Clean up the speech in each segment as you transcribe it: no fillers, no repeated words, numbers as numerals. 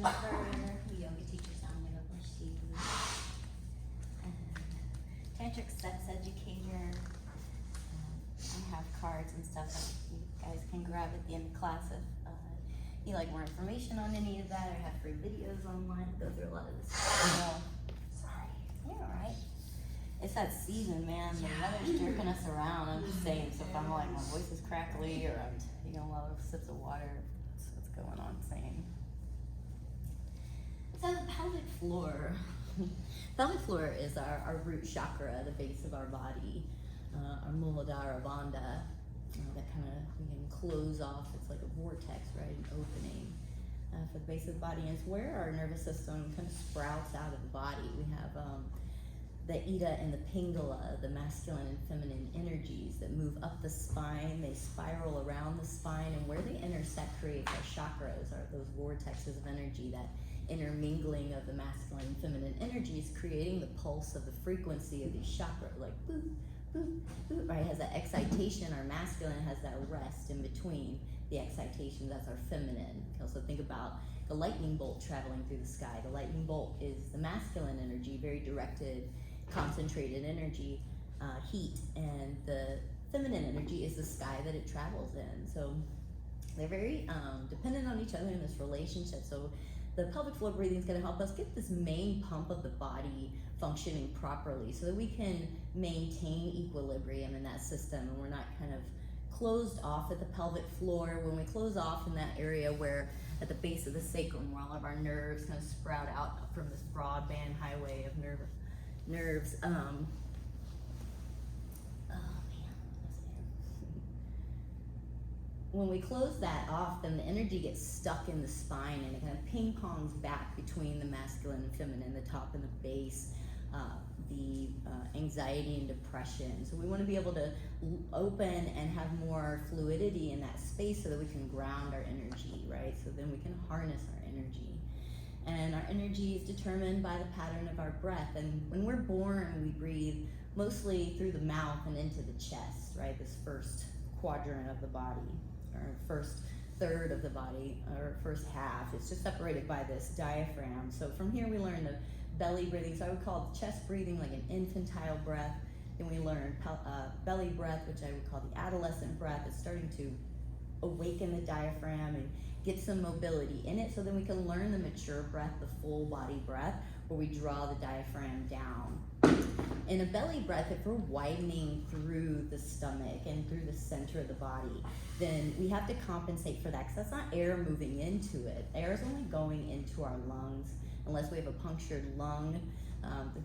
Jennifer, yoga teacher, so I'm gonna push you. Tantric sex educator. I have cards and stuff that you guys can grab at the end of class if you like more information on any of that, or have free videos online that go through a lot of this stuff. Sorry. You're alright. It's that season, man. The weather's jerking us around. I'm just saying, so if I'm like, my voice is crackly or I'm taking a lot of sips of water, that's what's going on, saying. So the pelvic floor. Pelvic floor is our root chakra, the base of our body, our Muladhara Bandha. That kind of, we can close off, it's like a vortex, right, an opening for the base of the body. And it's where our nervous system kind of sprouts out of the body. We have the Ida and the Pingala, the masculine and feminine energies that move up the spine, they spiral around the spine, and where they intersect creates our chakras, or those vortexes of energy, that intermingling of the masculine and feminine energies, creating the pulse of the frequency of these chakras, like boop, boop, boop, right? It has that excitation. Our masculine has that rest in between the excitation. That's our feminine. You can also think about the lightning bolt traveling through the sky. The lightning bolt is the masculine energy, very directed, concentrated energy, heat, and the feminine energy is the sky that it travels in. So they're very dependent on each other in this relationship. So the pelvic floor breathing is going to help us get this main pump of the body functioning properly so that we can maintain equilibrium in that system, and we're not kind of closed off at the pelvic floor. When we close off in that area where at the base of the sacrum, where all of our nerves kind of sprout out from this broadband highway of nerves. When we close that off, then the energy gets stuck in the spine and it kind of ping pongs back between the masculine and feminine, the top and the base, the anxiety and depression. So we want to be able to open and have more fluidity in that space so that we can ground our energy, right? So then we can harness our energy. And our energy is determined by the pattern of our breath. And when we're born, we breathe mostly through the mouth and into the chest, right? This first quadrant of the body, or first third of the body, or first half. It's just separated by this diaphragm. So from here we learn the belly breathing. So I would call the chest breathing like an infantile breath. Then we learn belly breath, which I would call the adolescent breath. It's starting to awaken the diaphragm and get some mobility in it, so then we can learn the mature breath, the full body breath, where we draw the diaphragm down. In a belly breath, if we're widening through the stomach and through the center of the body, then we have to compensate for that, because that's not air moving into it. Air is only going into our lungs, unless we have a punctured lung.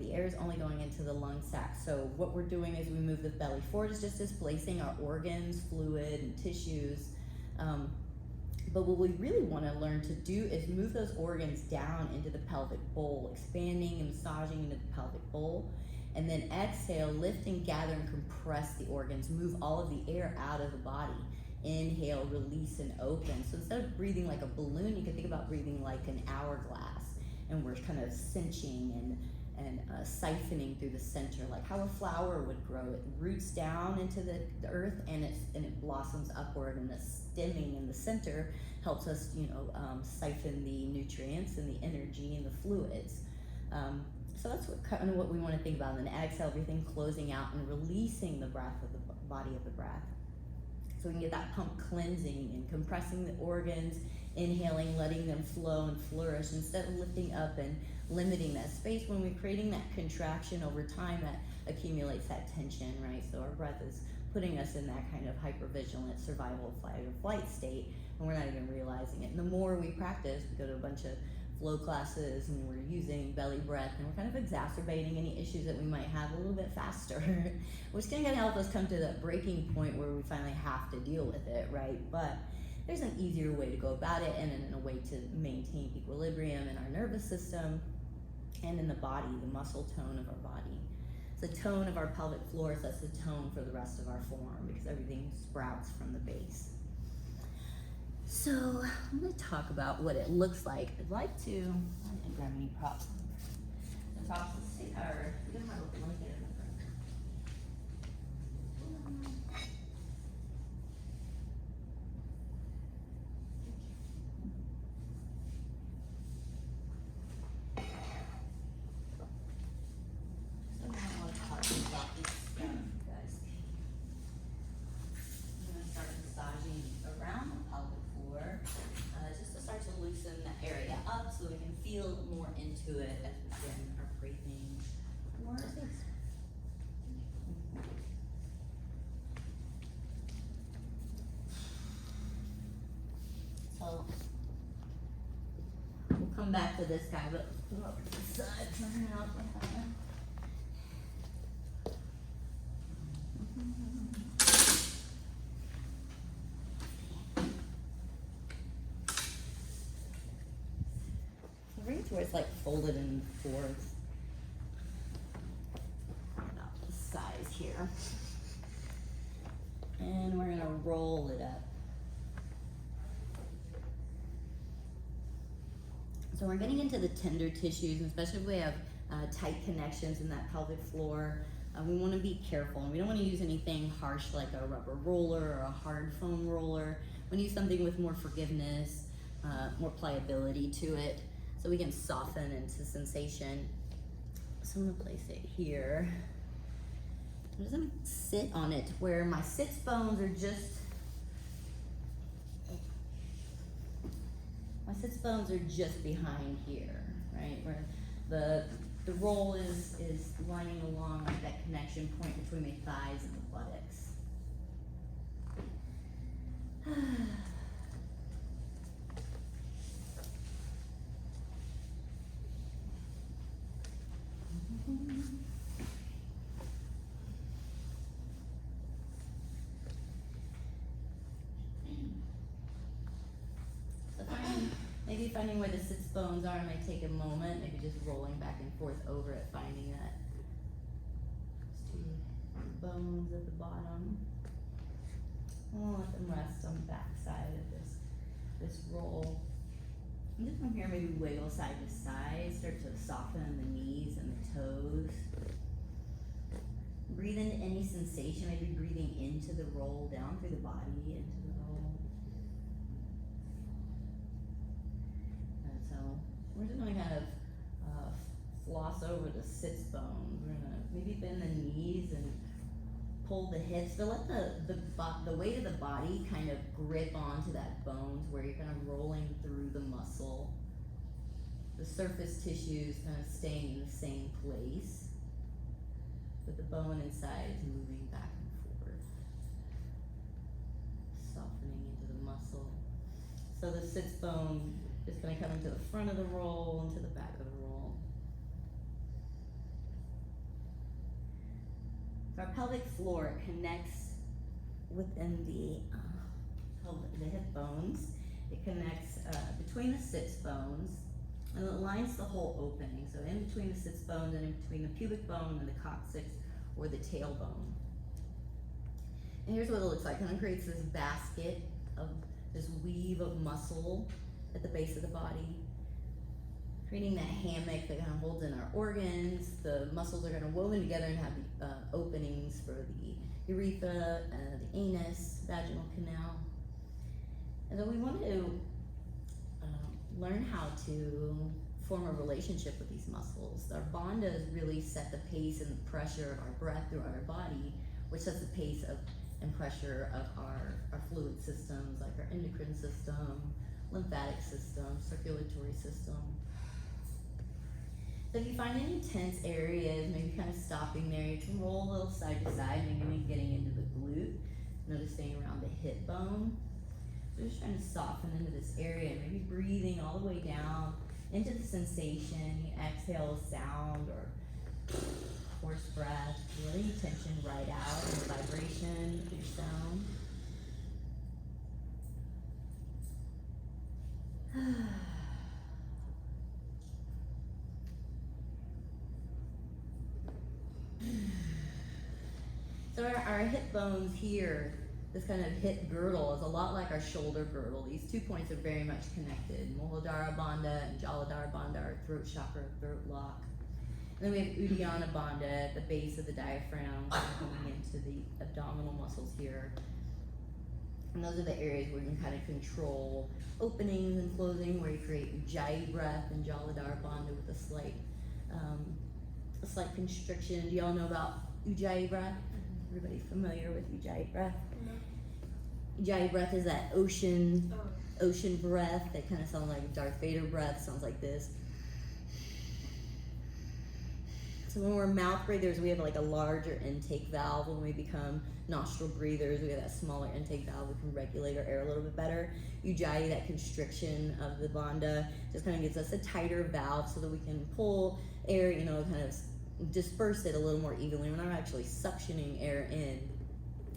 The air is only going into the lung sac. So what we're doing is we move the belly forward, is just displacing our organs, fluid, and tissues. But what we really want to learn to do is move those organs down into the pelvic bowl, expanding and massaging into the pelvic bowl. And then exhale, lift and gather and compress the organs, move all of the air out of the body. Inhale, release and open. So instead of breathing like a balloon, you can think about breathing like an hourglass. And we're kind of cinching and siphoning through the center, like how a flower would grow. It roots down into the earth and it blossoms upward, and the stemming in the center helps us, siphon the nutrients and the energy and the fluids. So that's kind of what we want to think about. And then exhale, everything closing out and releasing the breath of the body of the breath. So we can get that pump cleansing and compressing the organs, inhaling, letting them flow and flourish, instead of lifting up and limiting that space. When we're creating that contraction over time, that accumulates that tension, right? So our breath is putting us in that kind of hypervigilant survival, fight or flight state, and we're not even realizing it. And the more we practice, we go to a bunch of flow classes and we're using belly breath, and we're kind of exacerbating any issues that we might have a little bit faster, which can kind of help us come to that breaking point where we finally have to deal with it, right? But there's an easier way to go about it, and in a way to maintain equilibrium in our nervous system and in the body, the muscle tone of our body. It's the tone of our pelvic floor, so that's the tone for the rest of our form, because everything sprouts from the base. So I'm going to talk about what it looks like. I'd like to, I didn't grab any props. The tops of the stick, or we don't have a blanket in the front. into it as we begin our breathing work. So we'll come back to this guy, but go up to the side, turn it out like that. Bring it to where it's like folded in fours. About the size here. And we're gonna roll it up. So we're getting into the tender tissues, and especially if we have tight connections in that pelvic floor. We want to be careful, and we don't want to use anything harsh like a rubber roller or a hard foam roller. We want to use something with more forgiveness, more pliability to it, so we can soften into sensation. So I'm gonna place it here. I'm just gonna sit on it where my sits bones are just, behind here, right? Where the roll is lining along like that connection point between my thighs and the buttocks. Maybe finding where the sits bones are might take a moment, maybe just rolling back and forth over it, finding that. Those two bones at the bottom. I'll let them rest on the back side of this roll. And just from here, maybe wiggle side to side, start to soften the knees and the toes. Breathe into any sensation, maybe breathing into the roll, down through the body, into the roll. We're just gonna kind of floss over the sits bones. We're gonna maybe bend the knees and pull the hips, but let the weight of the body kind of grip onto that bones where you're kind of rolling through the muscle. The surface tissues kind of staying in the same place, but the bone inside is moving back and forth, softening into the muscle. So the sits bone is going to come into the front of the roll, into the back of the roll. So our pelvic floor connects within the hip bones. It connects between the sits bones, and it lines the whole opening. So in between the sits bones and in between the pubic bone and the coccyx or the tailbone. And here's what it looks like. It kind of creates this basket of this weave of muscle at the base of the body, creating that hammock that kind of holds in our organs. The muscles are kind of woven together and have the openings for the urethra, the anus, vaginal canal. And then we want to learn how to form a relationship with these muscles. Our bandhas really set the pace and the pressure of our breath throughout our body, which sets the pace of and pressure of our fluid systems, like our endocrine system, lymphatic system, circulatory system. So if you find any tense areas, maybe kind of stopping there, you can roll a little side to side, maybe getting into the glute, noticing around the hip bone. So just trying to soften into this area, maybe breathing all the way down into the sensation. You exhale a sound or force breath, let any tension right out and the vibration of your sound. So our hip bones here, this kind of hip girdle is a lot like our shoulder girdle. These 2 points are very much connected. Muladhara Bandha and Jaladhara Bandha, our throat chakra, throat lock. And then we have Uddiyana Bandha at the base of the diaphragm, coming into the abdominal muscles here. And those are the areas where you can kind of control openings and closing, where you create Ujjayi breath and Jaladhara Bandha with a slight constriction. Do y'all know about Ujjayi breath? Everybody familiar with Ujjayi breath? No. Ujjayi breath is that ocean breath that kind of sounds like Darth Vader breath. Sounds like this. So when we're mouth breathers, we have like a larger intake valve. When we become nostril breathers, we have that smaller intake valve. We can regulate our air a little bit better. Ujjayi, that constriction of the bandha, just kind of gives us a tighter valve so that we can pull air, you know, kind of disperse it a little more evenly. We're not actually suctioning air in.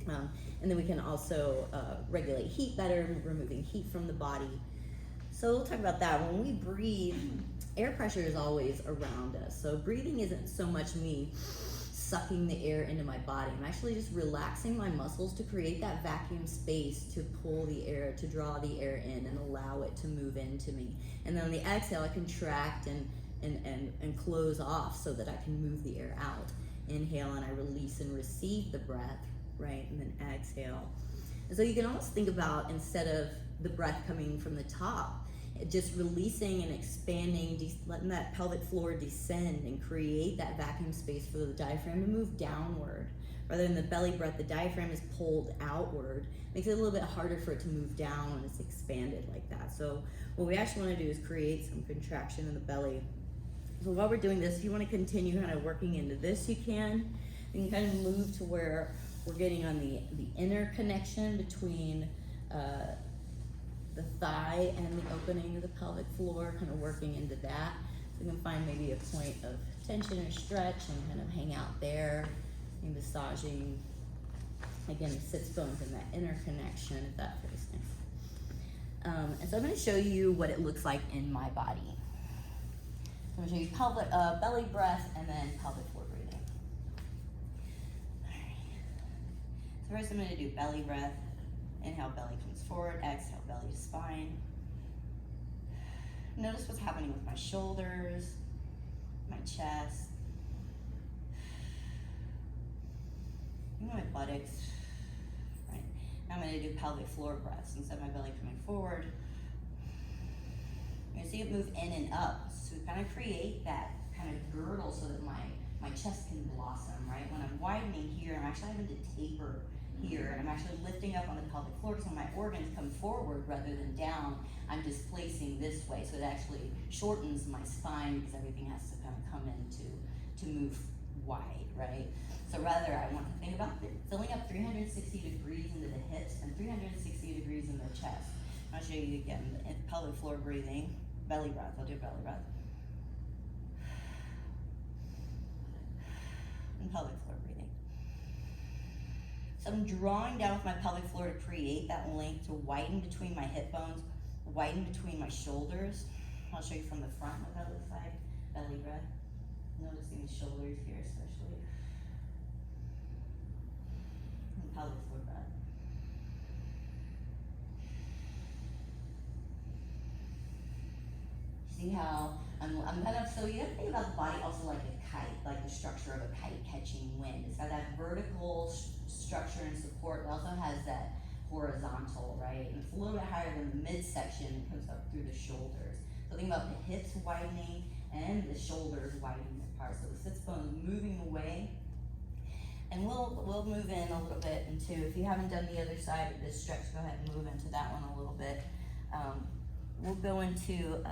And then we can also regulate heat better, removing heat from the body. So we'll talk about that. When we breathe, air pressure is always around us. So breathing isn't so much me sucking the air into my body. I'm actually just relaxing my muscles to create that vacuum space to pull the air, to draw the air in and allow it to move into me. And then on the exhale, I contract and close off so that I can move the air out. Inhale and I release and receive the breath, right? And then exhale. And so you can almost think about, instead of the breath coming from the top, just releasing and expanding, letting that pelvic floor descend and create that vacuum space for the diaphragm to move downward. Rather than the belly breath, the diaphragm is pulled outward. Makes it a little bit harder for it to move down when it's expanded like that. So what we actually want to do is create some contraction in the belly. So while we're doing this, if you want to continue kind of working into this, you can. You can kind of move to where we're getting on the inner connection between the thigh and the opening of the pelvic floor, kind of working into that. So you can find maybe a point of tension or stretch and kind of hang out there, and massaging, again, the sits bones and that inner connection, if that feels nice. And so I'm going to show you what it looks like in my body. So I'm going to show you pelvic, belly breath and then pelvic floor breathing. All right. So first I'm going to do belly breath. Inhale, belly comes forward. Exhale, belly to spine. Notice what's happening with my shoulders, my chest, even my buttocks. Right. Now I'm going to do pelvic floor breaths. Instead of my belly coming forward, you're going to see it move in and up. So we kind of create that kind of girdle so that my chest can blossom, right? When I'm widening here, I'm actually having to taper here, and I'm actually lifting up on the pelvic floor, because when my organs come forward rather than down, I'm displacing this way, so it actually shortens my spine because everything has to kind of come in to move wide, right? So rather, I want to think about filling up 360 degrees into the hips and 360 degrees in the chest. I'll show you again, pelvic floor breathing, belly breath. I'll do belly breath. And pelvic floor breathing. So I'm drawing down with my pelvic floor to create that length, to widen between my hip bones, widen between my shoulders. I'll show you from the front what that looks like. Belly breath. Noticing the shoulders here especially. And pelvic floor breath. See how I'm kind of, so you have to think about the body also like a kite, like the structure of a kite catching wind. It's got that vertical structure and support. It also has that horizontal, right? And it's a little bit higher than the midsection. It comes up through the shoulders. So think about the hips widening and the shoulders widening apart. So the sits bones moving away. And we'll move in a little bit into, if you haven't done the other side of this stretch, go ahead and move into that one a little bit. We'll go into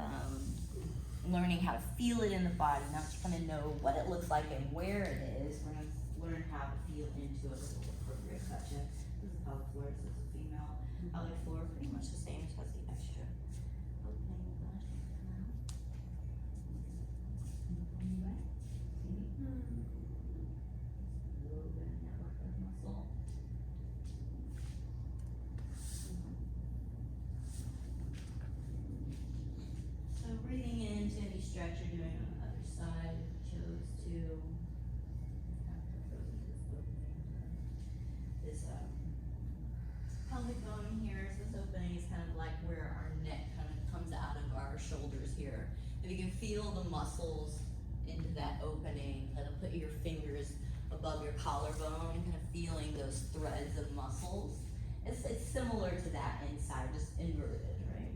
learning how to feel it in the body, not just kind of know what it looks like and where it is. We're going to learn how to feel into it with an appropriate section. This is pelvic floor, this is a female. Pelvic floor, pretty much the same, just has the extra opening of that. A little bit of network of muscle. So breathing into any stretch you're doing on the other side, chose to this pelvic bone here. So this opening is kind of like where our neck kind of comes out of our shoulders here. If you can feel the muscles into that opening, kind of put your fingers above your collarbone and kind of feeling those threads of muscles. It's similar to that inside, just inverted, right?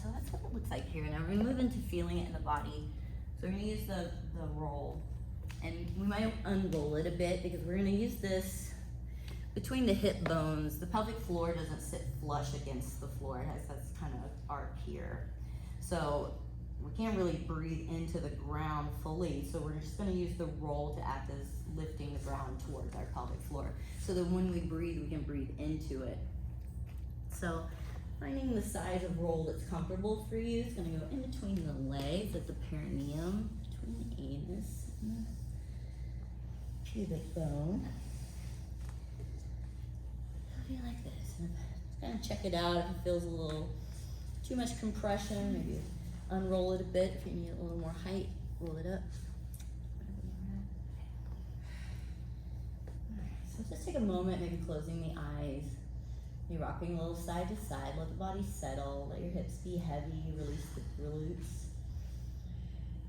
So that's what it looks like here. Now we're going to move into feeling it in the body. So we're going to use the roll. And we might unroll it a bit because we're going to use this between the hip bones. The pelvic floor doesn't sit flush against the floor. It has that kind of arc here. So we can't really breathe into the ground fully, so we're just going to use the roll to act as lifting the ground towards our pelvic floor, so that when we breathe, we can breathe into it. So finding the size of roll that's comfortable for you. It's going to go in between the legs at the perineum, between the anus and the pubic bone. How do you like this? And just kind of check it out if it feels a little too much compression. Maybe unroll it a bit if you need a little more height. Roll it up. Alright, so just take a moment, maybe closing the eyes. You're rocking a little side to side. Let the body settle. Let your hips be heavy. Release the glutes.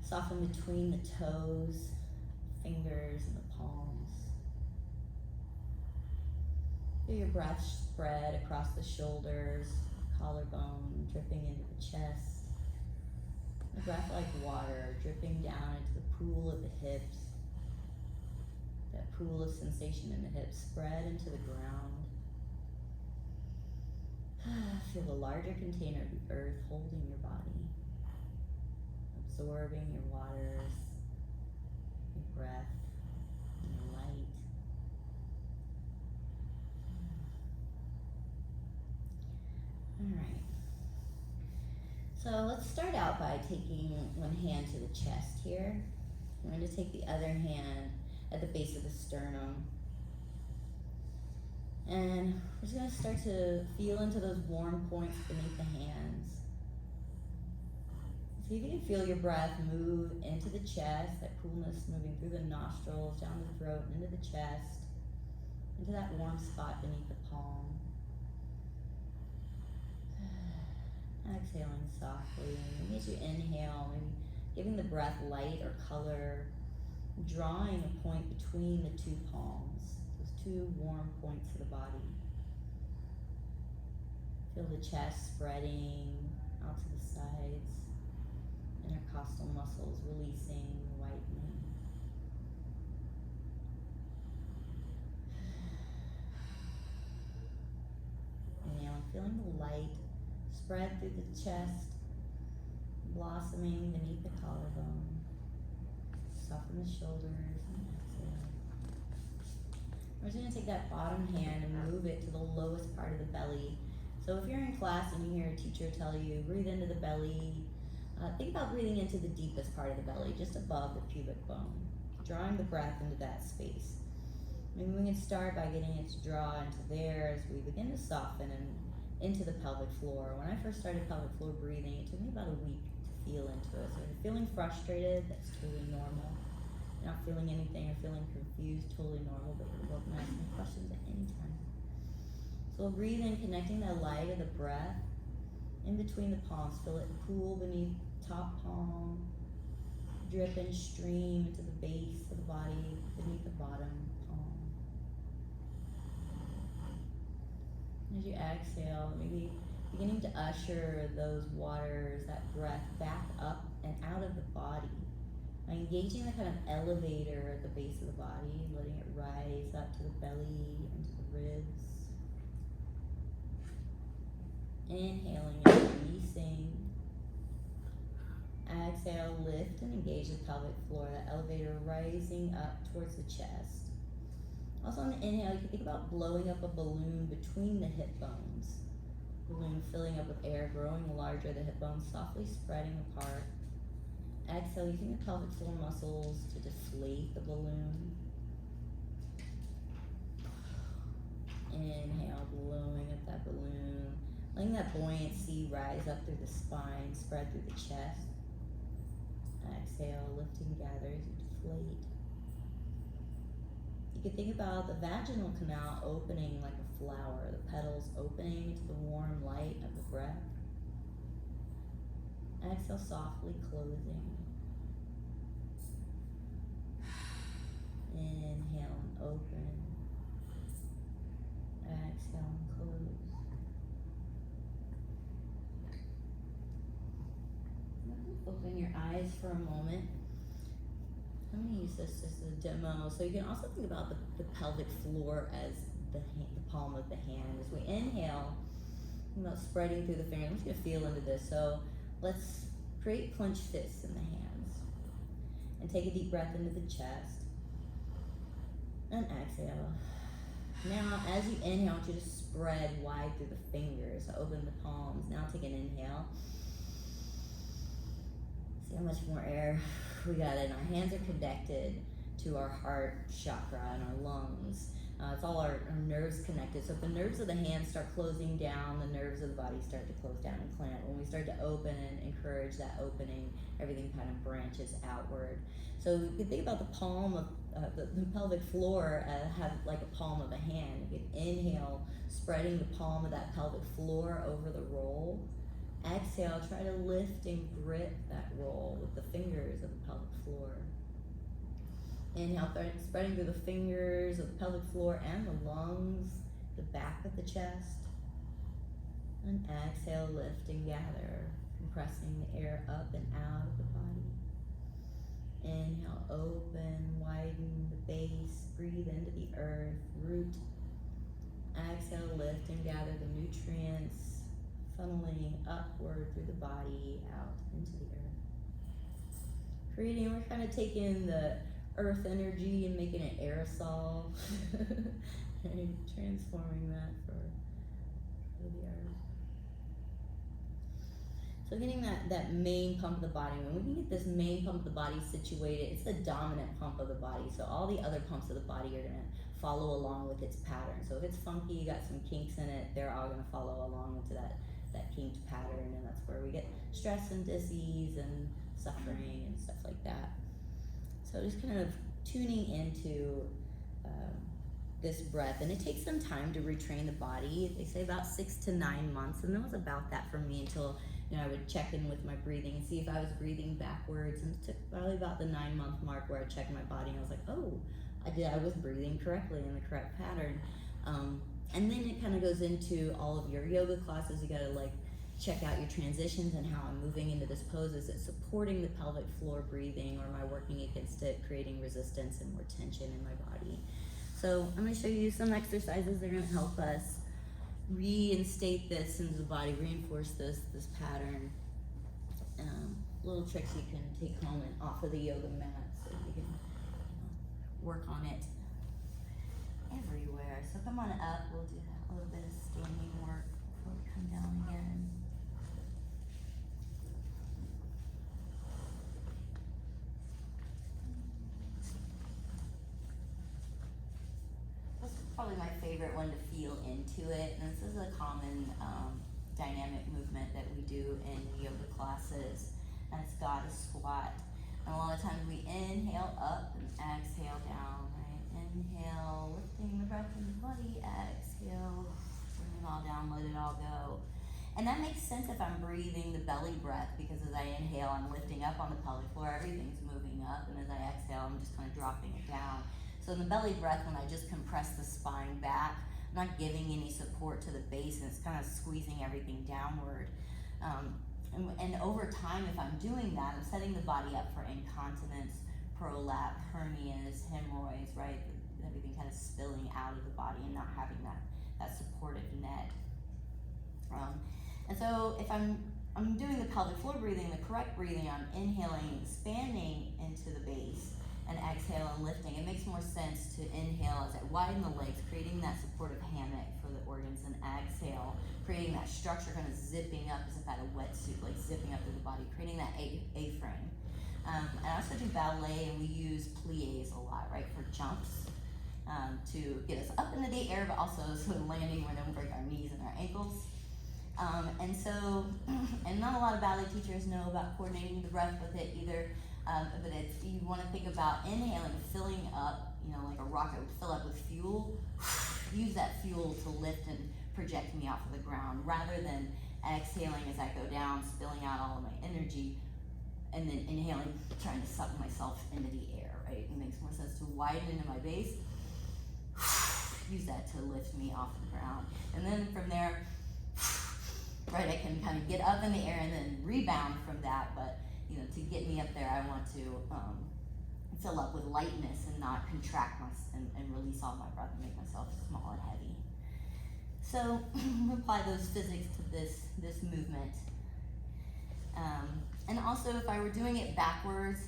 Soften between the toes, fingers, and the palms. Feel your breath spread across the shoulders, collarbone, dripping into the chest. A breath like water dripping down into the pool of the hips. That pool of sensation in the hips spread into the ground. Feel the larger container of the earth holding your body, absorbing your waters, your breath, and your light. All right. So let's start out by taking one hand to the chest here. We're going to take the other hand at the base of the sternum. And we're just going to start to feel into those warm points beneath the hands. See if you can feel your breath move into the chest, that coolness moving through the nostrils, down the throat, into the chest, into that warm spot beneath the palm. Exhaling softly. Maybe as you inhale, maybe giving the breath light or color, drawing a point between the two palms. Two warm points of the body. Feel the chest spreading out to the sides, intercostal muscles releasing, whitening. Inhale, feeling the light spread through the chest, blossoming beneath the collarbone. Soften the shoulders and exhale. We're just going to take that bottom hand and move it to the lowest part of the belly. So if you're in class and you hear a teacher tell you, breathe into the belly, think about breathing into the deepest part of the belly, just above the pubic bone, drawing the breath into that space. Maybe we can start by getting it to draw into there as we begin to soften and into the pelvic floor. When I first started pelvic floor breathing, it took me about a week to feel into it. So if you're feeling frustrated, that's totally normal. Not feeling anything or feeling confused, totally normal, but you're welcome to ask me questions at any time. So we'll breathe in, connecting the light of the breath in between the palms. Feel it pool beneath top palm, drip and stream into the base of the body, beneath the bottom palm. As you exhale, maybe beginning to usher those waters, that breath, back up and out of the body. By engaging the kind of elevator at the base of the body, letting it rise up to the belly, into the ribs. Inhaling and releasing. Exhale, lift and engage the pelvic floor, that elevator rising up towards the chest. Also on the inhale, you can think about blowing up a balloon between the hip bones. Balloon filling up with air, growing larger, the hip bones softly spreading apart. Exhale, using the pelvic floor muscles to deflate the balloon. Inhale, blowing up that balloon. Letting that buoyancy rise up through the spine, spread through the chest. Exhale, lifting, gather as you deflate. You can think about the vaginal canal opening like a flower, the petals opening into the warm light of the breath. Exhale, softly closing. Inhale and open. Exhale and close. Open your eyes for a moment. I'm going to use this as a demo. So you can also think about the pelvic floor as the palm of the hand. As we inhale, think about spreading through the fingers. I'm just going to feel into this. So let's Create clenched fists in the hands. And take a deep breath into the chest. And exhale. Now, as you inhale, I want you to spread wide through the fingers. So open the palms. Now take an inhale. See how much more air we got in. Our hands are connected to our heart chakra and our lungs. It's all our nerves connected. So if the nerves of the hands start closing down, the nerves of the body start to close down and clamp. When we start to open and encourage that opening, everything kind of branches outward. So you can think about the palm of the pelvic floor have like a palm of a hand. You can inhale, spreading the palm of that pelvic floor over the roll. Exhale, try to lift and grip that roll with the fingers of the pelvic floor. Inhale, spreading through the fingers of the pelvic floor and the lungs, the back of the chest. And exhale, lift and gather, compressing the air up and out of the body. Inhale, open, widen the base, breathe into the earth, root. Exhale, lift and gather the nutrients, funneling upward through the body, out into the earth. Creating, we're kind of taking the earth energy and making it aerosol and transforming that for the earth. So getting that main pump of the body, when we can get this main pump of the body situated, it's the dominant pump of the body. So all the other pumps of the body are gonna follow along with its pattern. So if it's funky, you got some kinks in it, they're all gonna follow along into that kinked pattern, and that's where we get stress and disease and suffering and stuff like that. So just kind of tuning into this breath, and it takes some time to retrain the body. They say about 6 to 9 months, and it was about that for me until I would check in with my breathing and see if I was breathing backwards. And it took probably about the 9-month mark where I checked my body, and I was like, oh, I was breathing correctly in the correct pattern. And then it kind of goes into all of your yoga classes. You gotta check out your transitions and how I'm moving into this pose. Is it supporting the pelvic floor breathing, or am I working against it, creating resistance and more tension in my body? So I'm gonna show you some exercises that are gonna help us reinstate this into the body, reinforce this pattern. Little tricks you can take home and off of the yoga mat, so you can work on it everywhere. So come on up, we'll do a little bit of standing work before we come down again. This is probably my favorite one to feel into it, and this is a common dynamic movement that we do in yoga classes, and it's goddess squat. And a lot of times we inhale up and exhale down, right? Inhale, lifting the breath in the body, exhale, bring it all down, let it all go. And that makes sense if I'm breathing the belly breath, because as I inhale, I'm lifting up on the pelvic floor, everything's moving up, and as I exhale, I'm just kind of dropping it down. So in the belly breath, when I just compress the spine back, I'm not giving any support to the base, and it's kind of squeezing everything downward. And over time, if I'm doing that, I'm setting the body up for incontinence, prolapse, hernias, hemorrhoids, right? Everything kind of spilling out of the body and not having that supportive net. And so if I'm doing the pelvic floor breathing, the correct breathing, I'm inhaling, expanding into the base, and exhale and lifting. It makes more sense to inhale as I widen the legs, creating that supportive hammock for the organs, and exhale, creating that structure, kind of zipping up as if I had a wetsuit, zipping up through the body, creating that A-frame. And I also do ballet, and we use plies a lot, right, for jumps, to get us up into the air, but also so landing where we don't break our knees and our ankles. And not a lot of ballet teachers know about coordinating the breath with it either. But you want to think about inhaling, filling up, like a rocket would fill up with fuel. Use that fuel to lift and project me off of the ground, rather than exhaling as I go down, spilling out all of my energy, and then inhaling, trying to suck myself into the air, right? It makes more sense to widen into my base. Use that to lift me off the ground. And then from there, right, I can kind of get up in the air and then rebound from that, but to get me up there, I want to fill up with lightness and not contract and release all my breath and make myself small and heavy. So apply those physics to this movement. And also, if I were doing it backwards,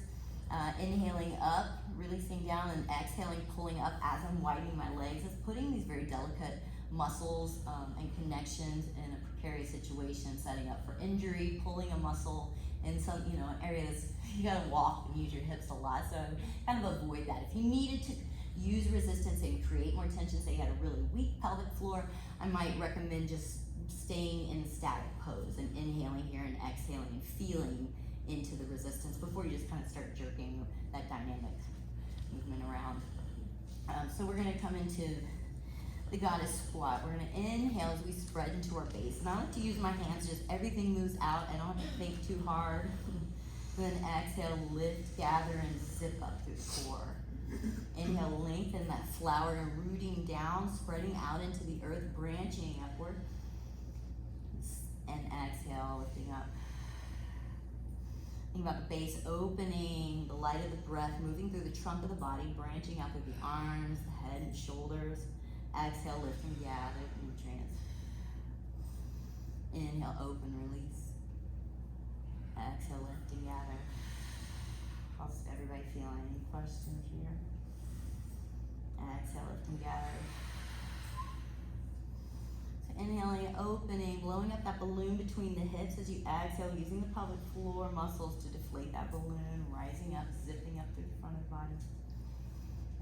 inhaling up, releasing down, and exhaling, pulling up as I'm widening my legs, it's putting these very delicate muscles and connections in a precarious situation, setting up for injury, pulling a muscle in some, areas you gotta walk and use your hips a lot, so kind of avoid that. If you needed to use resistance and create more tension, say you had a really weak pelvic floor, I might recommend just staying in static pose and inhaling here and exhaling and feeling into the resistance before you just kind of start jerking that dynamic movement around. So we're gonna come into the goddess squat. We're gonna inhale as we spread into our base. And I like to use my hands, just everything moves out. I don't have to think too hard. And then exhale, lift, gather, and zip up through the core. Inhale, lengthen that flower and rooting down, spreading out into the earth, branching upward. And exhale, lifting up. Think about the base opening, the light of the breath moving through the trunk of the body, branching out through the arms, the head, and shoulders. Exhale, lift and gather, nutrients. Inhale, open, release. Exhale, lift and gather. How's everybody feeling? Any questions here? Exhale, lift and gather. So inhaling, opening, blowing up that balloon between the hips as you exhale, using the pelvic floor muscles to deflate that balloon, rising up, zipping up through the front of the body.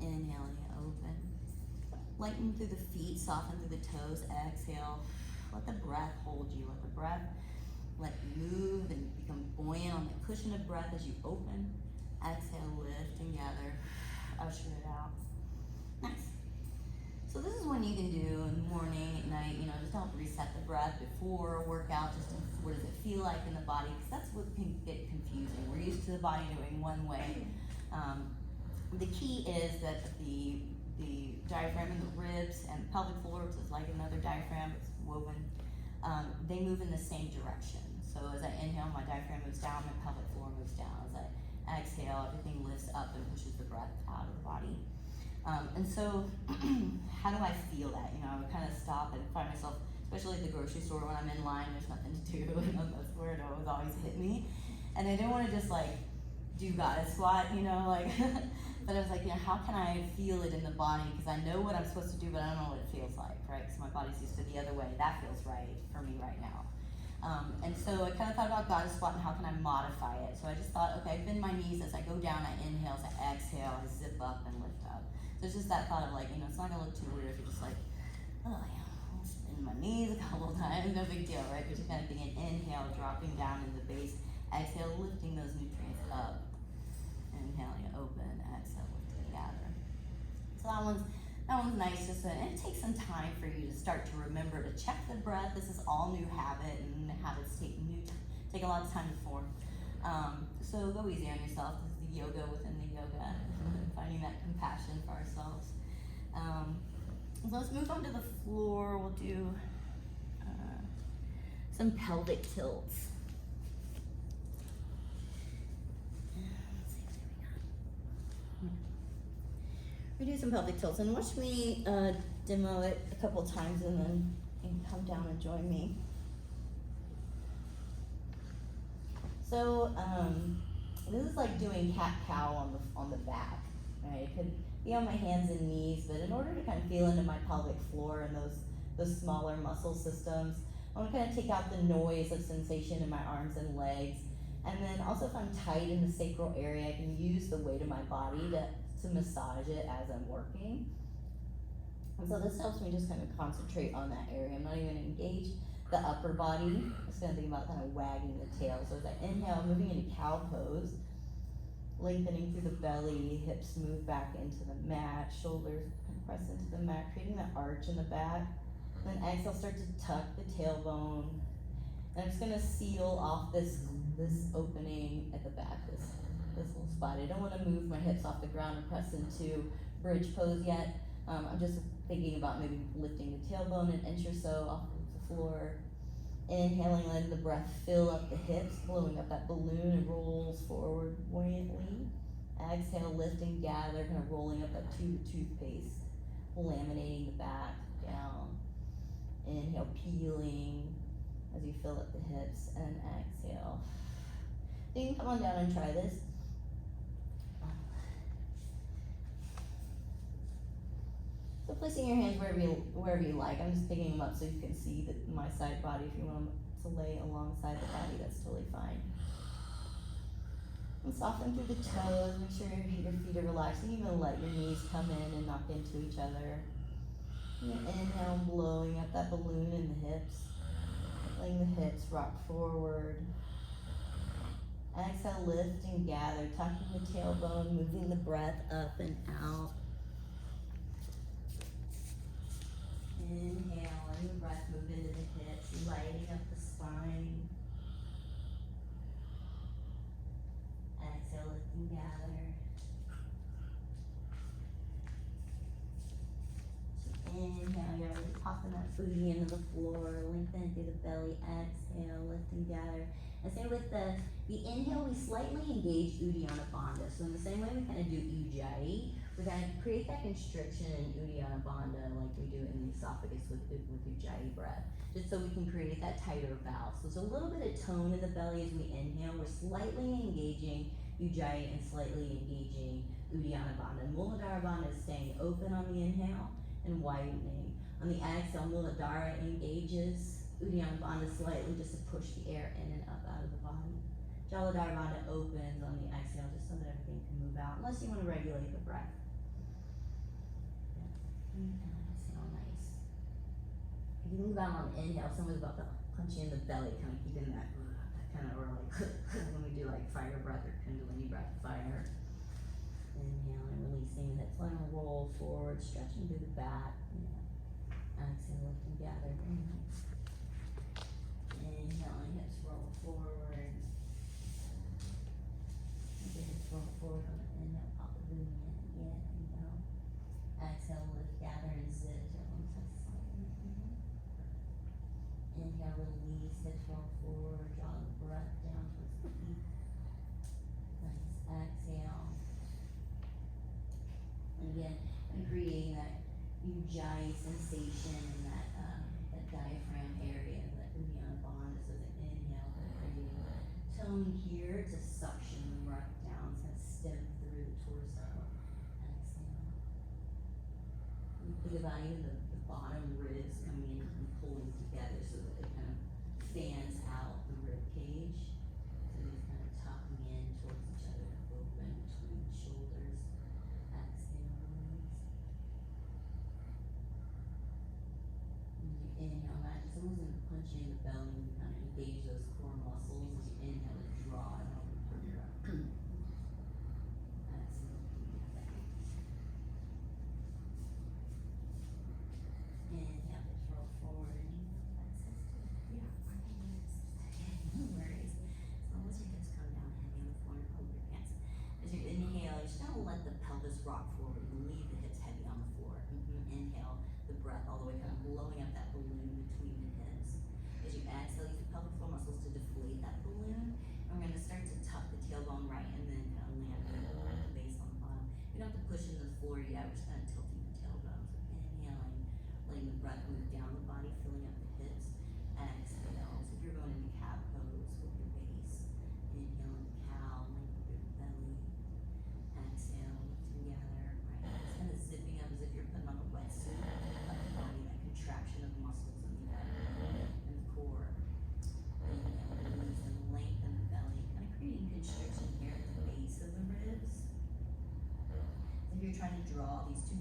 Inhaling, open. Lighten through the feet, soften through the toes, exhale. Let the breath hold you. Let the breath let you move and become buoyant on the cushion of breath as you open. Exhale, lift and gather. Usher it out. Nice. So this is one you can do in the morning, at night, just to help reset the breath before a workout, just what does it feel like in the body, because that's what can get confusing. We're used to the body doing one way. The key is that the diaphragm and the ribs and the pelvic floor, which is like another diaphragm, it's woven, they move in the same direction. So as I inhale, my diaphragm moves down, my pelvic floor moves down. As I exhale, everything lifts up and pushes the breath out of the body. And so, how do I feel that? I would kind of stop and find myself, especially at the grocery store when I'm in line, there's nothing to do, that's where it always hit me. And I didn't want to just do goddess squat, but I was like, how can I feel it in the body? Because I know what I'm supposed to do, but I don't know what it feels like, right? Because my body's used to the other way. That feels right for me right now. And so I kind of thought about goddess squat and how can I modify it. So I just thought, okay, I bend my knees as I go down, I inhale, as I exhale, I zip up and lift up. So it's just that thought of it's not gonna look too weird if you're just oh yeah, I'll bend my knees a couple times, no big deal, right? But just kind of thinking, inhale, dropping down in the base, exhale, lifting those nutrients up. Inhaling, open, exhale, lift and gather. So that one's nice, and it takes some time for you to start to remember to check the breath. This is all new habit, and habits take a lot of time to form. So go easy on yourself. This is the yoga within the yoga, finding that compassion for ourselves. So let's move on to the floor. We'll do some pelvic tilts. We do some pelvic tilts, and watch me demo it a couple times, and then you can come down and join me. So this is like doing cat-cow on the back, right? It could be on my hands and knees, but in order to kind of feel into my pelvic floor and those smaller muscle systems, I want to kind of take out the noise of sensation in my arms and legs, and then also if I'm tight in the sacral area, I can use the weight of my body to massage it as I'm working. And so this helps me just kind of concentrate on that area. I'm not even going to engage the upper body. I'm just going to think about kind of wagging the tail. So as I inhale, moving into cow pose, lengthening through the belly, hips move back into the mat, shoulders press into the mat, creating that arch in the back. Then exhale, start to tuck the tailbone. And I'm just going to seal off this opening at the back, this little spot. I don't want to move my hips off the ground and press into bridge pose yet. I'm just thinking about maybe lifting the tailbone an inch or so off the floor. Inhaling, letting the breath fill up the hips, blowing up that balloon and rolls forward buoyantly. Exhale, lift and gather, kind of rolling up that tube of toothpaste, laminating the back down. Inhale, peeling as you fill up the hips, and exhale. you can come on down and try this. So placing your hands wherever you like. I'm just picking them up so you can see my side body. If you want them to lay alongside the body, that's totally fine. And soften through the toes. Make sure your feet are relaxed. You even let your knees come in and knock into each other. And inhale, blowing up that balloon in the hips. Letting the hips rock forward. Exhale, lift and gather. Tucking the tailbone, moving the breath up and out. Inhale, letting the breath move into the hips, lighting up the spine. Exhale, lift and gather. Inhale, you're really popping that booty into the floor, lengthen through the belly. Exhale, lift and gather. And same with the inhale, we slightly engage Uddiyana Bandha. So in the same way we kind of do Ujjayi, we're going to create that constriction in Uddiyana Bandha like we do in the esophagus with Ujjayi breath, just so we can create that tighter valve. So there's a little bit of tone in the belly as we inhale. We're slightly engaging Ujjayi and slightly engaging Uddiyana Bandha. Muladhara Bandha is staying open on the inhale and widening. On the exhale, Muladhara engages Uddiyana Bandha slightly just to push the air in and up out of the body. Jaladhara Bandha opens on the exhale just so that everything can move out, unless you want to regulate the breath. Exhale, nice. If you move out on the inhale, someone's about to punch you in the belly, kind of keeping that kind of, or like when we do like fire breath or kundalini breath, fire. Inhale and releasing the hips, let them roll forward, stretching through the back. Exhale, lift and gather. Inhale, hips roll forward. The hips roll forward on the inhale, pop the booty in. Yeah, inhale. Exhale, lift, gather, and zip. Inhale, release, hips roll forward, draw the breath down towards the feet. Nice. Exhale. And again, I'm creating that Ujjayi sensation in that diaphragm area, that Uddiyana Bandha. So the inhale, creating tone here to suction the breath down, to stem through the torso. Exhale. You think about even the bottom ribs coming in and pulling together so that it kind of fans out the rib cage. So these kind of tucking in towards each other, open between the shoulders. Exhale, release. Inhale, imagine someone's going to punch you in the belly and you kind of engage those core muscles as you inhale and draw it over through your Exhale. Inhale, just roll forward. No worries. As long as your hips come down heavy on the floor and pull your pants. As you inhale, you're just going to let the pelvis rock forward and leave the hips heavy on the floor. Inhale the breath all the way, kind of blowing up that balloon between the hips. As you exhale, use the pelvic floor muscles to deflate that balloon. And we're going to start to tuck the tailbone right and then kind of land the base on the bottom. You don't have to push into the floor yet. We're just kind of tilting the tailbone. So inhaling, letting the breath move down the body, filling up the hips. Exhale. So if you're going into cat pose with your base, inhale into cow, lengthen through the belly. Exhale, together, right? It's kind of zipping up as if you're putting on a wetsuit. The body, that contraction of muscles in the abdomen and the core. Inhale, release and lengthen the belly, kind of creating constriction here at the base of the ribs. If you're trying to draw these two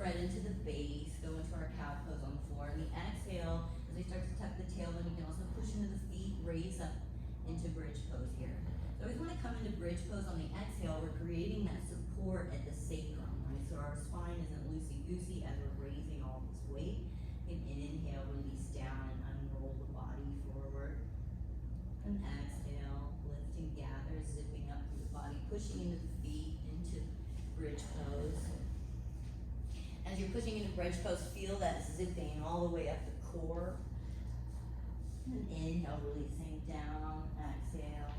spread into the base, go into our cow pose on the floor. And the exhale, as we start to tuck the tailbone, you can also push into the feet, raise up into bridge pose here. So always want to come into bridge pose on the exhale. We're creating that support at the sacrum, right? So our spine isn't loosey-goosey as we're raising all this weight. And inhale, release down and unroll the body forward. And exhale, lift and gather, zipping up through the body, pushing into the feet, into bridge pose. As you're pushing into bridge pose, feel that zipping all the way up the core. And inhale, releasing down, exhale.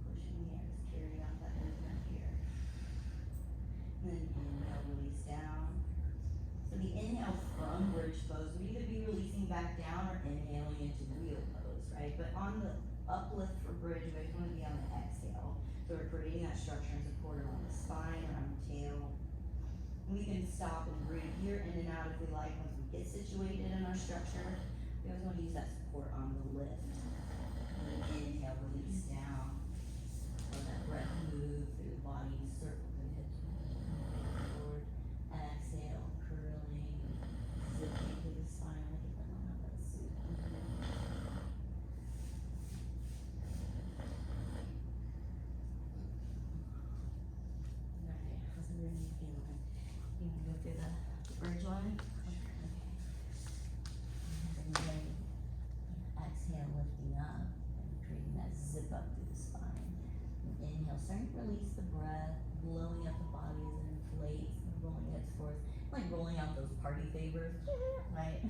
Pushing the air, just carry out that movement here. And then inhale, release down. So the inhale from bridge pose would either be releasing back down or inhaling into wheel pose, right? But on the uplift for bridge, we always want to be on the exhale. So we're creating that structure and support around the spine, around the tail. And we can stop and breathe here in and out if we like once we get situated in our structure. We always want to use that support on the lift. And then inhale, release down. Let that breath move through the body, circle the hips forward. Exhale, curling, zipping through the spine like a banana. That's super. Alright, how's everyone feeling? You want to go through the bridge line? Okay. And then exhale, lifting up and creating that zip up through the spine. And inhale, starting to release the breath, blowing up the body as it inflates, and rolling hips forward, like rolling out those party favors, right?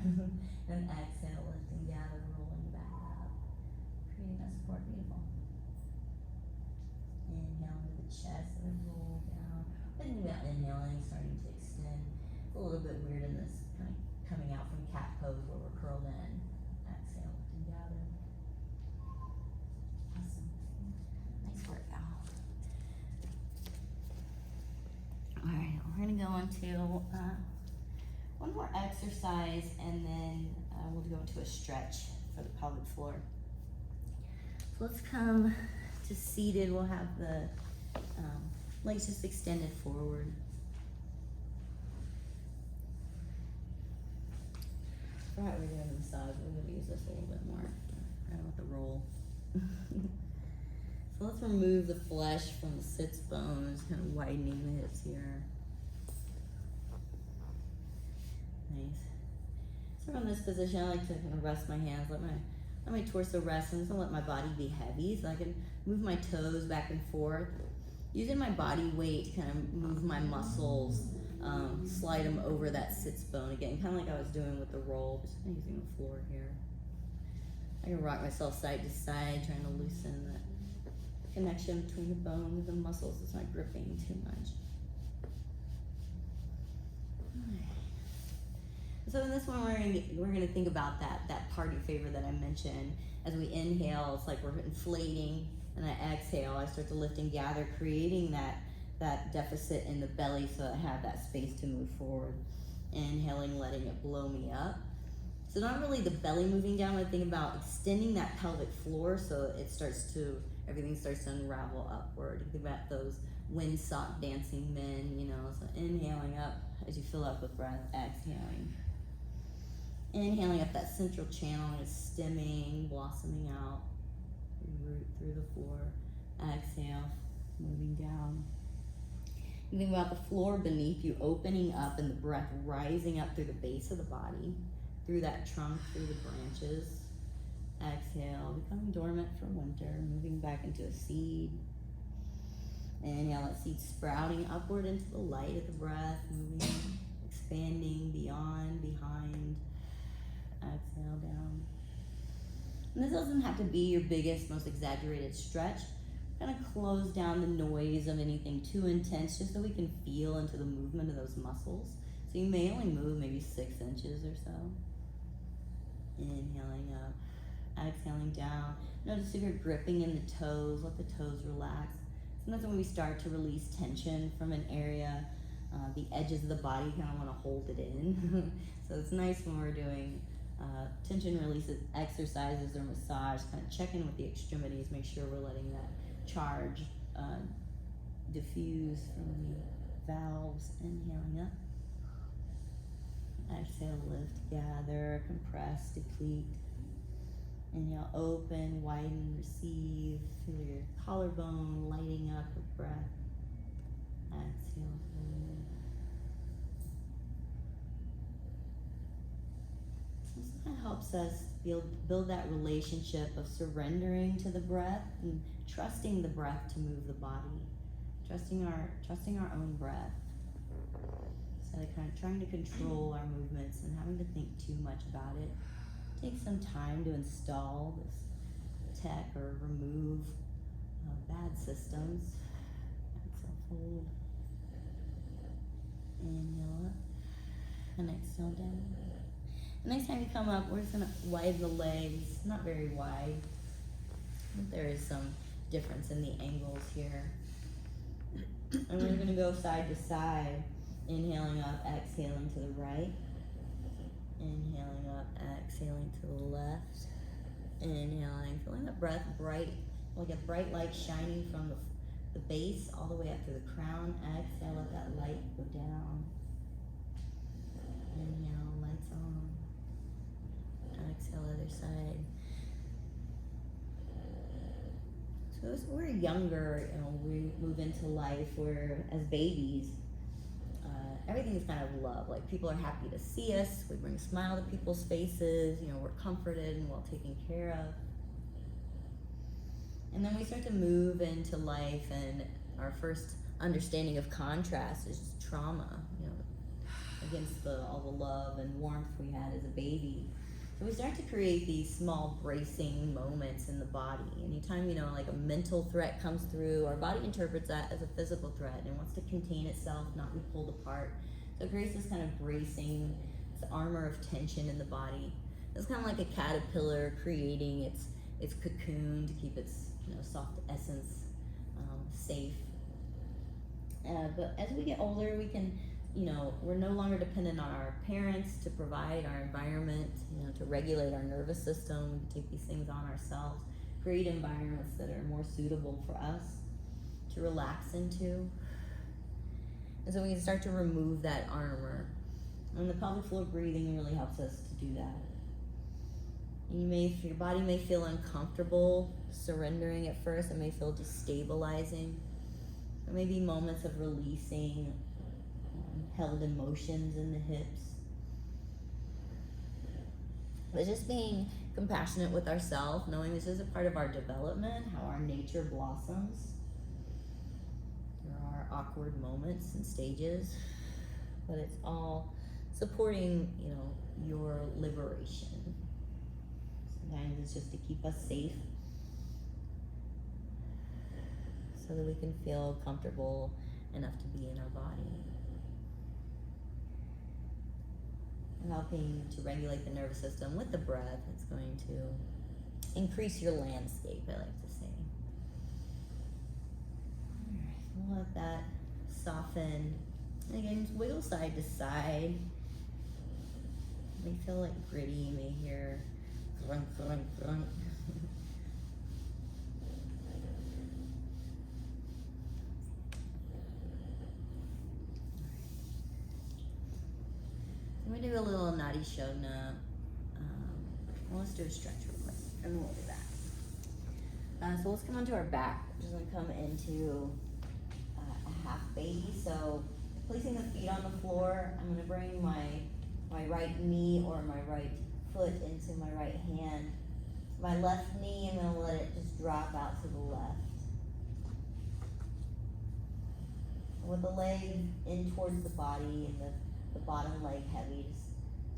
And exhale, lifting, gather, rolling back up, creating that support. Beautiful. Inhale into the chest and roll down. Thinking about inhaling, starting to extend. It's a little bit weird in this kind of coming out from cat pose where we're curled in. Exhale, lifting, gather. Awesome. Nice work, Al. All right, we're gonna go into one more exercise, and then we'll go into a stretch for the pelvic floor. So let's come to seated. We'll have the legs just extended forward. Right, we're doing the massage. We're gonna use this a little bit more. I don't want the roll. So let's remove the flesh from the sits bones, kind of widening the hips here. Nice. So from this position, I like to kind of rest my hands, let my torso rest, and just let my body be heavy, so I can move my toes back and forth, using my body weight to kind of move my muscles, slide them over that sits bone again, kind of like I was doing with the roll, just kind of using the floor here. I can rock myself side to side, trying to loosen the connection between the bone and the muscles. It's not gripping too much. So in this one, we're gonna think about that party favor that I mentioned. As we inhale, it's like we're inflating, and I exhale, I start to lift and gather, creating that deficit in the belly so I have that space to move forward. Inhaling, letting it blow me up. So not really the belly moving down, I think about extending that pelvic floor so everything starts to unravel upward. You think about those windsock dancing men, so inhaling up as you fill up with breath, exhaling. Inhaling up that central channel and stemming, blossoming out, root through the floor. Exhale, moving down. You think about the floor beneath you opening up and the breath rising up through the base of the body, through that trunk, through the branches. Exhale, becoming dormant for winter, moving back into a seed. Inhale, that seed sprouting upward into the light of the breath, moving, expanding beyond, behind. Exhale down. And this doesn't have to be your biggest, most exaggerated stretch. Kind of close down the noise of anything too intense, just so we can feel into the movement of those muscles. So you may only move maybe 6 inches or so. Inhaling up, exhaling down. Notice if you're gripping in the toes, let the toes relax. Sometimes when we start to release tension from an area, the edges of the body kind of want to hold it in. So it's nice when we're doing tension release exercises or massage, kind of check in with the extremities, make sure we're letting that charge diffuse from the valves. Inhaling up. Exhale, lift, gather, compress, deplete. Inhale, open, widen, receive. Feel your collarbone lighting up with breath. Exhale, hold. This kind of helps us build that relationship of surrendering to the breath and trusting the breath to move the body, trusting our own breath. So kind of trying to control our movements and having to think too much about it. Take some time to install this tech or remove bad systems. Exhale, fold. Inhale up and exhale down. The next time you come up, we're just going to widen the legs, not very wide. There is some difference in the angles here. And we're going to go side to side, inhaling up, exhaling to the right. Inhaling up, exhaling to the left. Inhaling, feeling the breath bright, like a bright light shining from the base all the way up to the crown. Exhale, let that light go down. Inhale, lights on. Exhale, other side. So as we're younger, we move into life where, as babies, everything is kind of love. Like, people are happy to see us. We bring a smile to people's faces. We're comforted and well taken care of. And then we start to move into life, and our first understanding of contrast is just trauma, against all the love and warmth we had as a baby. So we start to create these small bracing moments in the body. Anytime, like a mental threat comes through, our body interprets that as a physical threat and wants to contain itself, not be pulled apart. So it creates this kind of bracing, this armor of tension in the body. It's kind of like a caterpillar creating its cocoon to keep its soft essence safe. But as we get older, we can we're no longer dependent on our parents to provide our environment, to regulate our nervous system. We can take these things on ourselves, create environments that are more suitable for us to relax into. And so we can start to remove that armor. And the pelvic floor breathing really helps us to do that. Your body may feel uncomfortable surrendering at first. It may feel destabilizing. There may be moments of releasing held emotions in the hips. But just being compassionate with ourselves, knowing this is a part of our development, how our nature blossoms. There are awkward moments and stages, but it's all supporting, your liberation. Sometimes it's just to keep us safe so that we can feel comfortable enough to be in our body. Helping to regulate the nervous system with the breath. It's going to increase your landscape, I like to say. Alright, we'll let that soften. And again, just wiggle side to side. You may feel like gritty, you may hear grunk, grunk, grunk. I'm going to do a little Nadi Shodhana. Let's do a stretch real quick, and we'll do that. So let's come onto our back. We're just going to come into a half baby. So placing the feet on the floor, I'm going to bring my right knee or my right foot into my right hand. My left knee, I'm going to let it just drop out to the left. With the leg in towards the body and the bottom leg heavy, just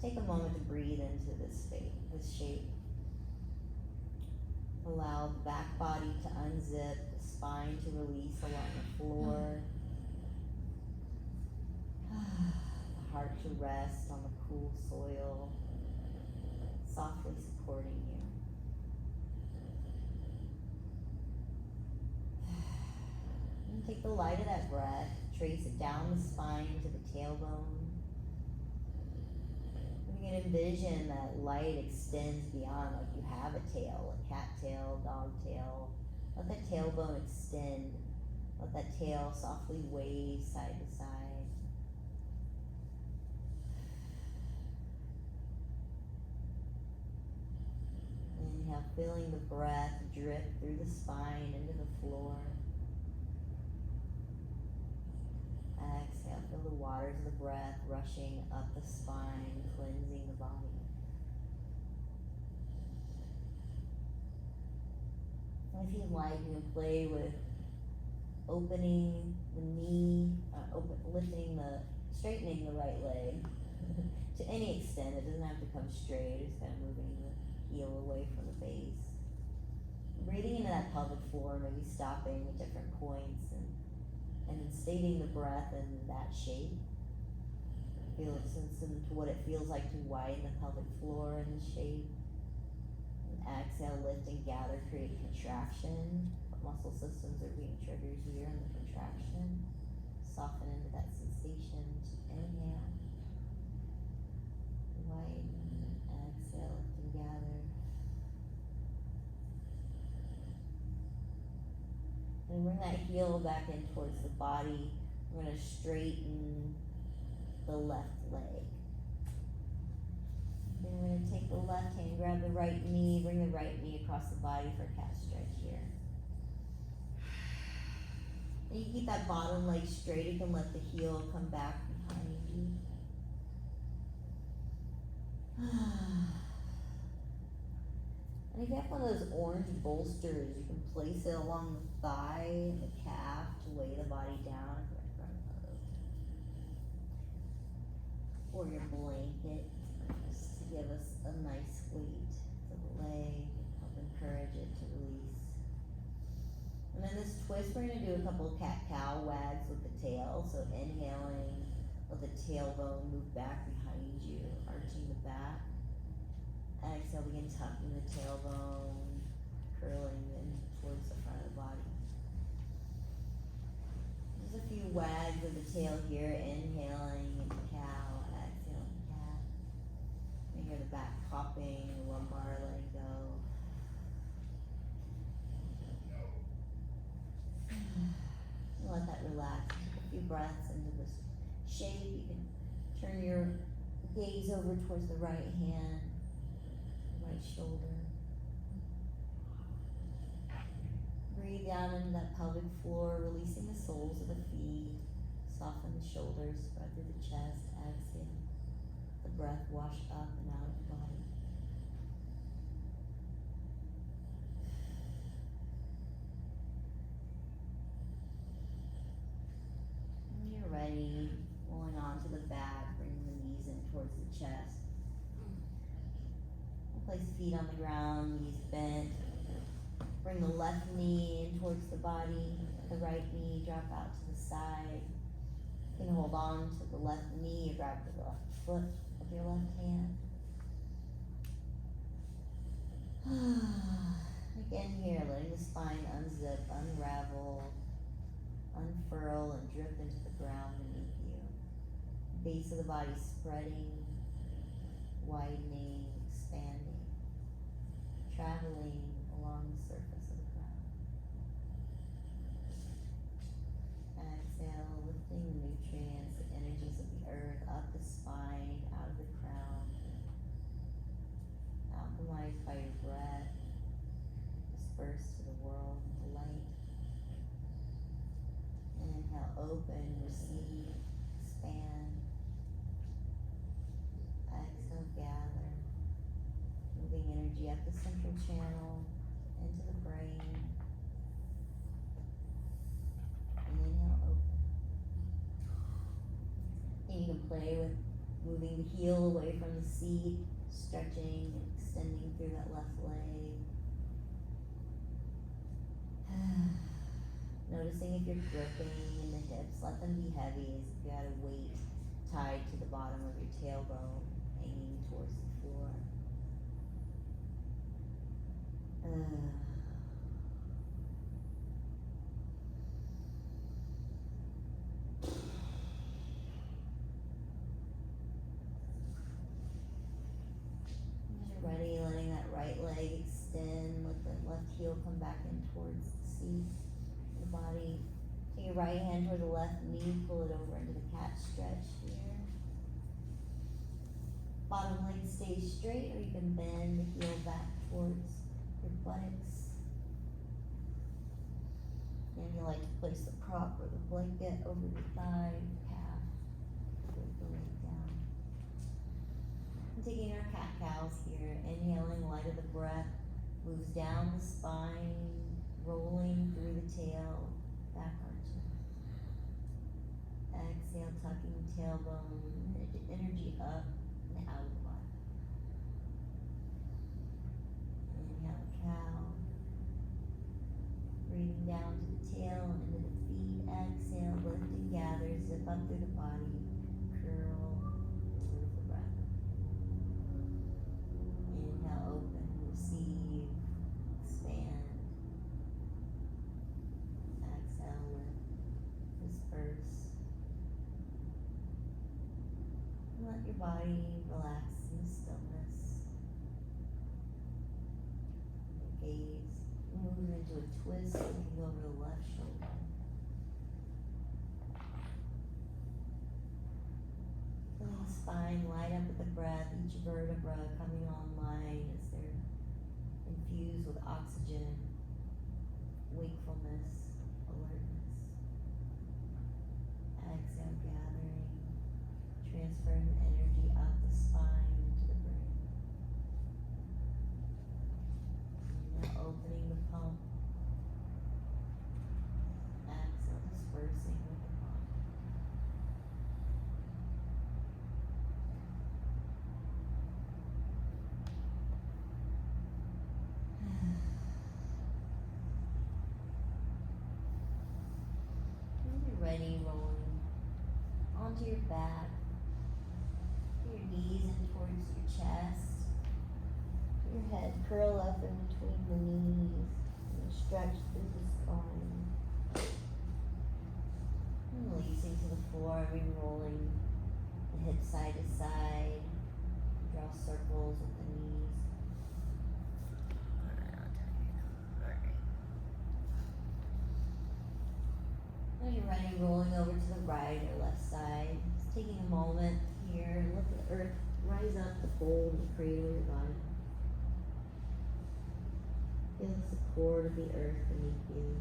take a moment to breathe into this shape. Allow the back body to unzip, the spine to release along the floor. The heart to rest on the cool soil, softly supporting you. And take the light of that breath, trace it down the spine to the tailbone. Begin can envision that light extends beyond, like you have a tail, a cat tail, dog tail. Let that tailbone extend. Let that tail softly wave side to side. Inhale, feeling the breath drip through the spine into the floor. Exhale, feel the waters of the breath rushing up the spine, cleansing the body. If you'd like, you can play with opening the knee, straightening the right leg to any extent. It doesn't have to come straight, it's kind of moving the heel away from the base. Breathing into that pelvic floor, maybe stopping at different points and then stating the breath in that shape. Feel sensitive to what it feels like to widen the pelvic floor in the shape. And exhale, lift and gather, create contraction. What muscle systems are being triggered here in the contraction? Soften into that sensation. Inhale. Widen. Exhale, lift and gather. And bring that heel back in towards the body. We're going to straighten the left leg. Then we're going to take the left hand, grab the right knee, bring the right knee across the body for a cat stretch here. And you keep that bottom leg straight. You can let the heel come back behind you. And if you have one of those orange bolsters, you can place it along the thigh and the calf to weigh the body down in front of. Or your blanket, just to give us a nice weight to the leg, help encourage it to release. And then this twist, we're going to do a couple of cat-cow wags with the tail. So inhaling, let the tailbone move back behind you, arching the back. Exhale, begin tucking the tailbone, curling in towards the front of the body. Just a few wags of the tail here, inhaling into cow, exhaling cat. You hear the back popping, the lumbar letting go. And let that relax. Take a few breaths into this shape. You can turn your gaze over towards the right hand. Right shoulder. Breathe down into that pelvic floor, releasing the soles of the feet. Soften the shoulders, spread through the chest. Exhale. The breath wash up and out of the body. When you're ready, rolling onto the back, bringing the knees in towards the chest. Place feet on the ground, knees bent. Bring the left knee in towards the body. The right knee drop out to the side. You can hold on to the left knee or grab the left foot of your left hand. Again here, letting the spine unzip, unravel, unfurl, and drip into the ground beneath you. Base of the body spreading, widening, expanding, traveling along the surface of the ground. Exhale, lifting the nutrients, the energies of the earth up the spine, out of the crown, alchemized by your breath, dispersed to the world with light. Inhale, open, receive, expand. Exhale, gather. Moving energy up the central channel, into the brain. Inhale, open. And you can play with moving the heel away from the seat, stretching and extending through that left leg. Noticing if you're gripping in the hips, let them be heavy as if you had a weight tied to the bottom of your tailbone, hanging towards the floor. heel come back in towards the seat, the body. Take your right hand toward the left knee, pull it over into the cat stretch here. Bottom leg stays straight, or you can bend the heel back towards your buttocks. And you like to place the prop or the blanket over your thigh, calf, put the leg down. And taking our cat cows here, inhaling light of the breath, moves down the spine, rolling through the tail, back arching. Exhale, tucking the tailbone, energy up and out of the body. Inhale, cow. Breathing down to the tail and into the feet. Exhale, lift and gather, zip up through the body, curl, move the breath. Inhale, open, receive, expand. Exhale, lift, disperse. And let your body relax in the stillness. Your gaze move into a twist, looking over the left shoulder. Feeling the spine light up with the breath, each vertebra coming online as they're infused with oxygen, wakefulness, alertness. Exhale, gathering, transferring the energy up the spine into the brain. Now opening the pump. Exhale, dispersing with the pump. When you're ready, rolling onto your back, your knees in towards your chest. Your head curl up in between the knees and stretch through the spine. Releasing to the floor, re-rolling the hips side to side. Draw circles with the knees. When you're ready, rolling over to the right or left side. Just taking a moment here and let the earth rise up to fold and cradle your body. Feel the support of the earth beneath you.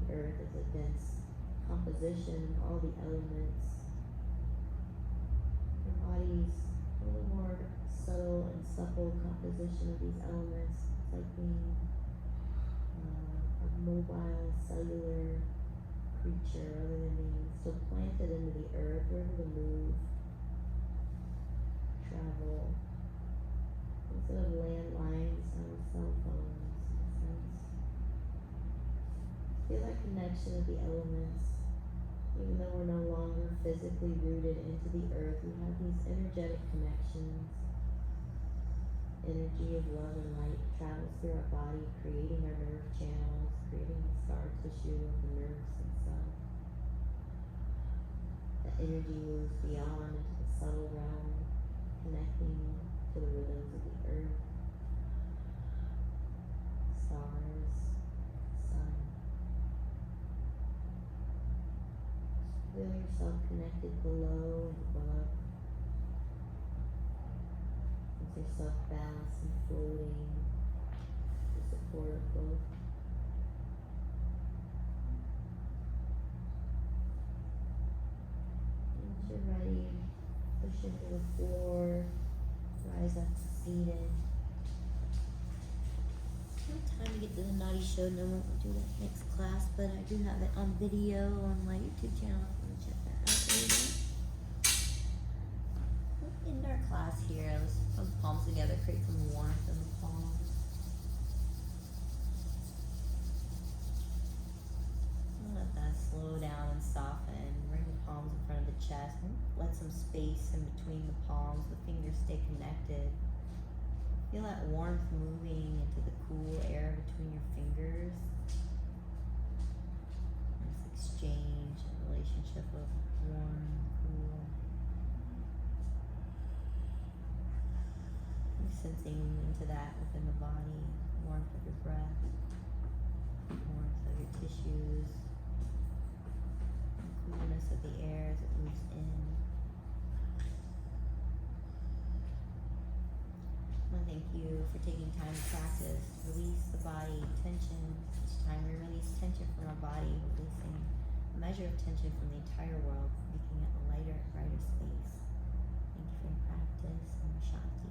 The earth is a dense composition of all the elements. Your body's a little more subtle and supple composition of these elements. It's like being a mobile cellular creature rather than being still planted into the earth. We're able to move, travel, instead of landlines or cell phones. In a sense. Feel that connection of the elements. Even though we're no longer physically rooted into the earth, we have these energetic connections. Energy of love and light travels through our body, creating our nerve channels, creating the scar tissue of the nerves and stuff. The energy moves beyond into the subtle realm, connecting to the rhythms of the earth, stars, sun. Feel yourself connected below and above. With yourself balanced and floating, the support of both. Once you're ready, push into the floor, rise up seated. No time to get to the naughty show, no one will do that next class, but I do have it on video on my YouTube channel. Check that out later. We'll end our class here. Let's put the palms together, create some warmth in the palms. Let that slow down and soften. Bring the palms in front of the chest. Let some space in between the palms. The fingers stay connected. Feel that warmth moving into the cool air between your fingers. This exchange, a relationship of warm, cool. You're sensing into that within the body, warmth measure of tension from the entire world, making it a lighter, brighter space. Thank you for your practice and Shanti.